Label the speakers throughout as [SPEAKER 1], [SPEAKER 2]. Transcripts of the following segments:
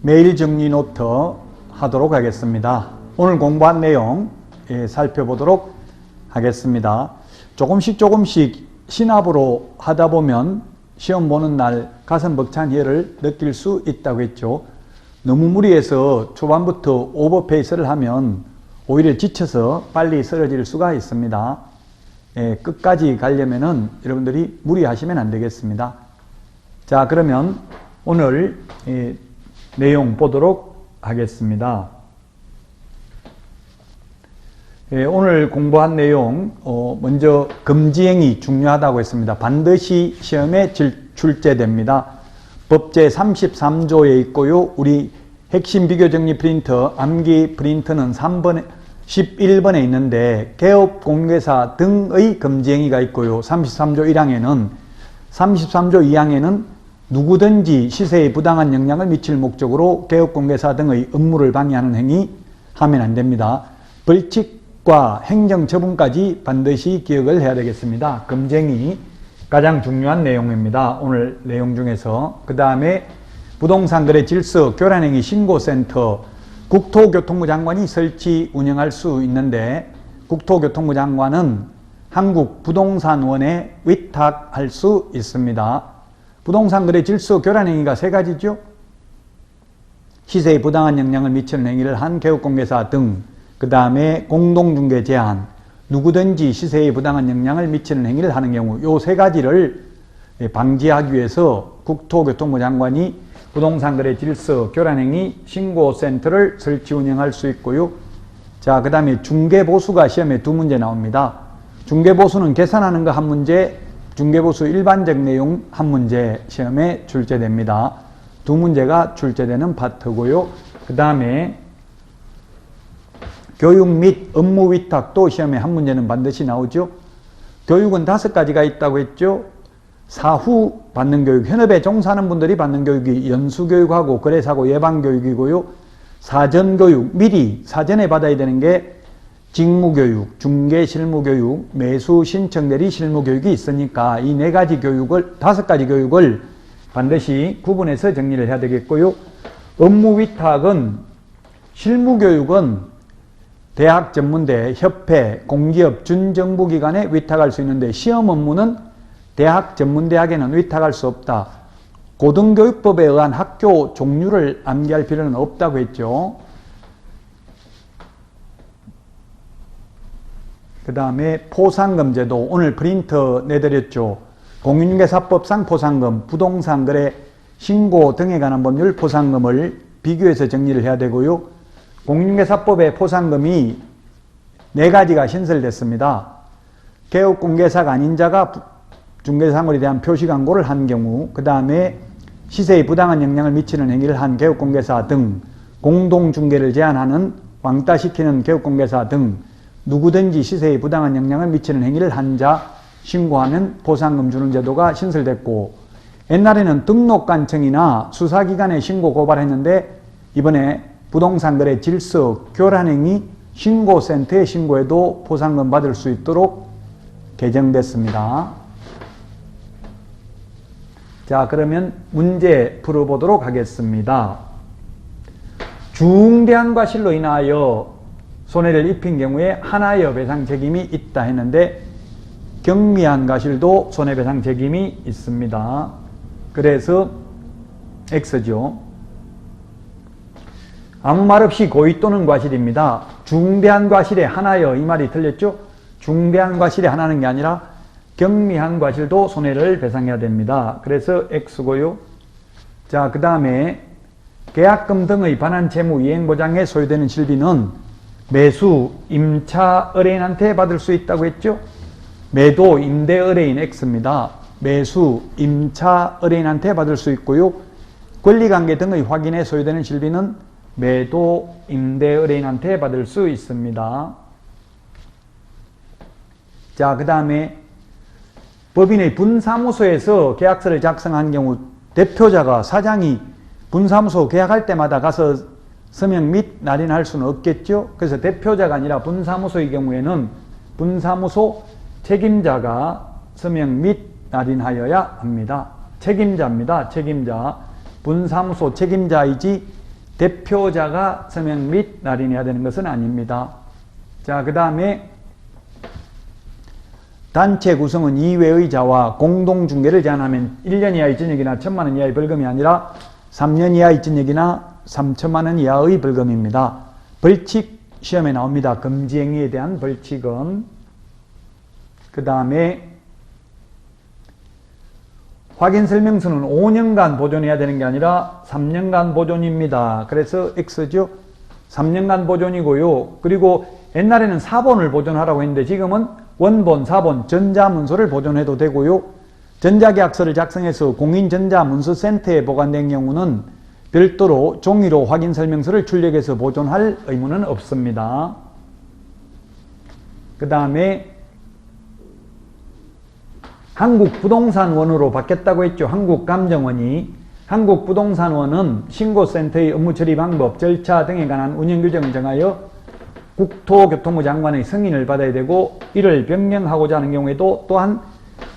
[SPEAKER 1] 매일 정리 노트 하도록 하겠습니다. 오늘 공부한 내용 살펴보도록 하겠습니다. 조금씩 시납으로 하다 보면 시험 보는 날 가슴 벅찬 혀를 느낄 수 있다고 했죠. 너무 무리해서 초반부터 오버페이스를 하면 오히려 지쳐서 빨리 쓰러질 수가 있습니다. 끝까지 가려면은 여러분들이 무리하시면 안 되겠습니다. 자, 그러면 오늘 내용 보도록 하겠습니다. 오늘 공부한 내용 먼저 금지행위 중요하다고 했습니다. 반드시 시험에 출제됩니다. 법제 33조에 있고요. 우리 핵심 비교정리 프린터, 암기 프린터는 11번에 있는데 개업 공개사 등의 금지행위가 있고요. 33조 1항에는 33조 2항에는 누구든지 시세에 부당한 영향을 미칠 목적으로 개업 공개사 등의 업무를 방해하는 행위 하면 안 됩니다. 벌칙과 행정처분까지 반드시 기억을 해야 되겠습니다. 금지행위 가장 중요한 내용입니다. 오늘 내용 중에서. 그 다음에 부동산 거래 질서 교란행위 신고센터 국토교통부 장관이 설치 운영할 수 있는데 국토교통부 장관은 한국부동산원에 위탁할 수 있습니다. 부동산 거래 질서 교란행위가 세 가지죠. 시세에 부당한 영향을 미치는 행위를 한 개업공개사 등, 그 다음에 공동중개 제한, 누구든지 시세에 부당한 영향을 미치는 행위를 하는 경우, 요 세 가지를 방지하기 위해서 국토교통부 장관이 부동산 거래 질서 교란행위 신고센터를 설치 운영할 수 있고요. 자, 그 다음에 중개보수가 시험에 두 문제 나옵니다. 중개보수는 계산하는 거 한 문제, 중개보수 일반적 내용 한 문제 시험에 출제됩니다. 두 문제가 출제되는 파트고요. 그 다음에 교육 및 업무 위탁도 시험에 한 문제는 반드시 나오죠. 교육은 5가지가 있다고 했죠. 사후 받는 교육, 현업에 종사하는 분들이 받는 교육이 연수교육하고 거래사고 예방교육이고요. 사전교육, 미리 사전에 받아야 되는 게 직무교육, 중개실무교육, 매수신청대리 실무교육이 있으니까 이 4가지 교육을, 5가지 교육을 반드시 구분해서 정리를 해야 되겠고요. 업무 위탁은 실무교육은 대학 전문대, 협회, 공기업, 준정부기관에 위탁할 수 있는데 시험 업무는 대학 전문대학에는 위탁할 수 없다. 고등교육법에 의한 학교 종류를 암기할 필요는 없다고 했죠. 그 다음에 포상금제도 오늘 프린터 내드렸죠. 공인중개사법상 포상금, 부동산 거래 신고 등에 관한 법률 포상금을 비교해서 정리를 해야 되고요. 공인중개사법의 포상금이 4가지가 신설됐습니다. 개업공개사가 아닌 자가 중개사물에 대한 표시광고를 한 경우, 그 다음에 시세에 부당한 영향을 미치는 행위를 한 개업공개사 등, 공동중개를 제한하는 왕따시키는 개업공개사 등, 누구든지 시세에 부당한 영향을 미치는 행위를 한 자 신고하면 포상금 주는 제도가 신설됐고, 옛날에는 등록관청이나 수사기관에 신고 고발했는데 이번에 부동산 거래 질서 교란행위 신고센터에 신고해도 포상금 받을 수 있도록 개정됐습니다. 자, 그러면 문제 풀어보도록 하겠습니다. 중대한 과실로 인하여 손해를 입힌 경우에 하나여 배상 책임이 있다 했는데 경미한 과실도 손해배상 책임이 있습니다. 그래서 X죠. 아무 말 없이 고의 또는 과실입니다. 중대한 과실에 하나여, 이 말이 틀렸죠? 중대한 과실에 하나는 게 아니라 경미한 과실도 손해를 배상해야 됩니다. 그래서 X고요. 자, 그 다음에 계약금 등의 반환 채무 이행보장에 소요되는 실비는 매수, 임차 의뢰인한테 받을 수 있다고 했죠? 매도, 임대 의뢰인 X입니다. 매수, 임차 의뢰인한테 받을 수 있고요. 권리관계 등의 확인에 소요되는 실비는 매도, 임대 의뢰인한테 받을 수 있습니다. 자, 그 다음에 법인의 분사무소에서 계약서를 작성한 경우 대표자가, 사장이 분사무소 계약할 때마다 가서 서명 및 날인할 수는 없겠죠. 그래서 대표자가 아니라 분사무소의 경우에는 분사무소 책임자가 서명 및 날인하여야 합니다. 책임자입니다. 책임자. 분사무소 책임자이지 대표자가 서명 및 날인해야 되는 것은 아닙니다. 자, 그 다음에 단체 구성은 2외의 자와 공동중개를 제한하면 1년 이하의 징역이나 1,000만 원 이하의 벌금이 아니라 3년 이하의 징역이나 3천만 원 이하의 벌금입니다. 벌칙 시험에 나옵니다. 금지행위에 대한 벌칙은. 그 다음에 확인설명서는 5년간 보존해야 되는 게 아니라 3년간 보존입니다. 그래서 X죠. 3년간 보존이고요. 그리고 옛날에는 사본을 보존하라고 했는데 지금은 원본, 사본, 전자문서를 보존해도 되고요. 전자계약서를 작성해서 공인전자문서센터에 보관된 경우는 별도로 종이로 확인설명서를 출력해서 보존할 의무는 없습니다. 그 다음에 한국부동산원으로 바뀌었다고 했죠. 한국감정원이. 한국부동산원은 신고센터의 업무 처리 방법, 절차 등에 관한 운영규정을 정하여 국토교통부 장관의 승인을 받아야 되고 이를 변경하고자 하는 경우에도 또한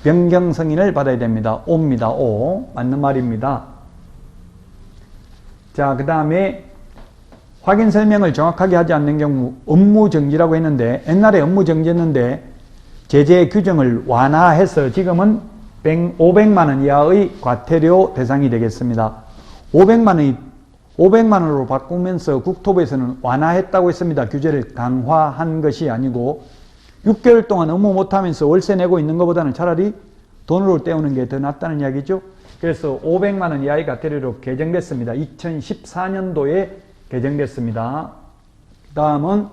[SPEAKER 1] 변경 승인을 받아야 됩니다. O입니다. O. 맞는 말입니다. 자, 그 다음에 확인 설명을 정확하게 하지 않는 경우 업무정지라고 했는데 옛날에 업무정지였는데 제재 규정을 완화해서 지금은 500만 원 이하의 과태료 대상이 되겠습니다. 500만 원으로 바꾸면서 국토부에서는 완화했다고 했습니다. 규제를 강화한 것이 아니고 6개월 동안 업무 못하면서 월세 내고 있는 것보다는 차라리 돈으로 때우는 게 더 낫다는 이야기죠. 그래서 500만 원 이하의 과태료로 개정됐습니다. 2014년도에 개정됐습니다. 다음은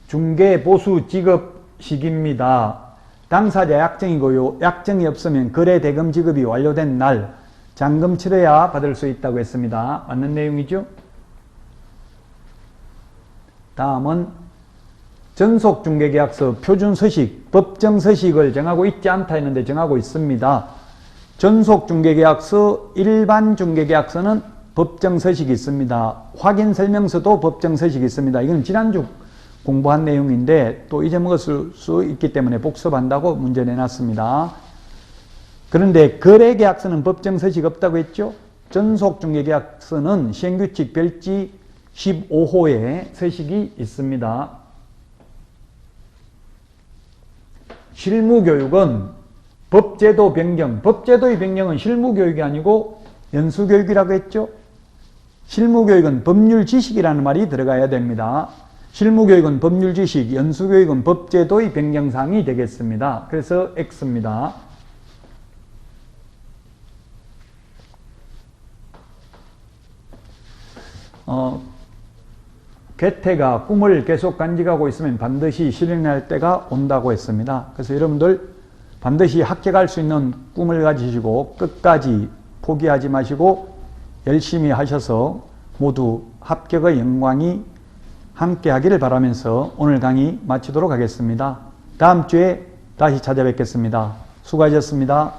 [SPEAKER 1] 중개보수 지급 시기입니다. 당사자 약정이고요. 약정이 없으면 거래 대금 지급이 완료된 날 잔금 치러야 받을 수 있다고 했습니다. 맞는 내용이죠? 다음은 전속중개계약서 표준서식, 법정서식을 정하고 있지 않다 했는데 정하고 있습니다. 전속중개계약서, 일반중개계약서는 법정서식이 있습니다. 확인설명서도 법정서식이 있습니다. 이건 지난주 공부한 내용인데 또 잊어먹었을 수 있기 때문에 복습한다고 문제 내놨습니다. 그런데 거래계약서는 법정서식 없다고 했죠. 전속중개계약서는 시행규칙 별지 15호에 서식이 있습니다. 실무교육은 법제도 변경, 법제도의 변경은 실무교육이 아니고 연수교육이라고 했죠. 실무교육은 법률 지식이라는 말이 들어가야 됩니다. 실무교육은 법률 지식, 연수교육은 법제도의 변경사항이 되겠습니다. 그래서 X입니다. 괴테가 꿈을 계속 간직하고 있으면 반드시 실현할 때가 온다고 했습니다. 그래서 여러분들 반드시 합격할 수 있는 꿈을 가지시고 끝까지 포기하지 마시고 열심히 하셔서 모두 합격의 영광이 함께 하기를 바라면서 오늘 강의 마치도록 하겠습니다. 다음 주에 다시 찾아뵙겠습니다. 수고하셨습니다.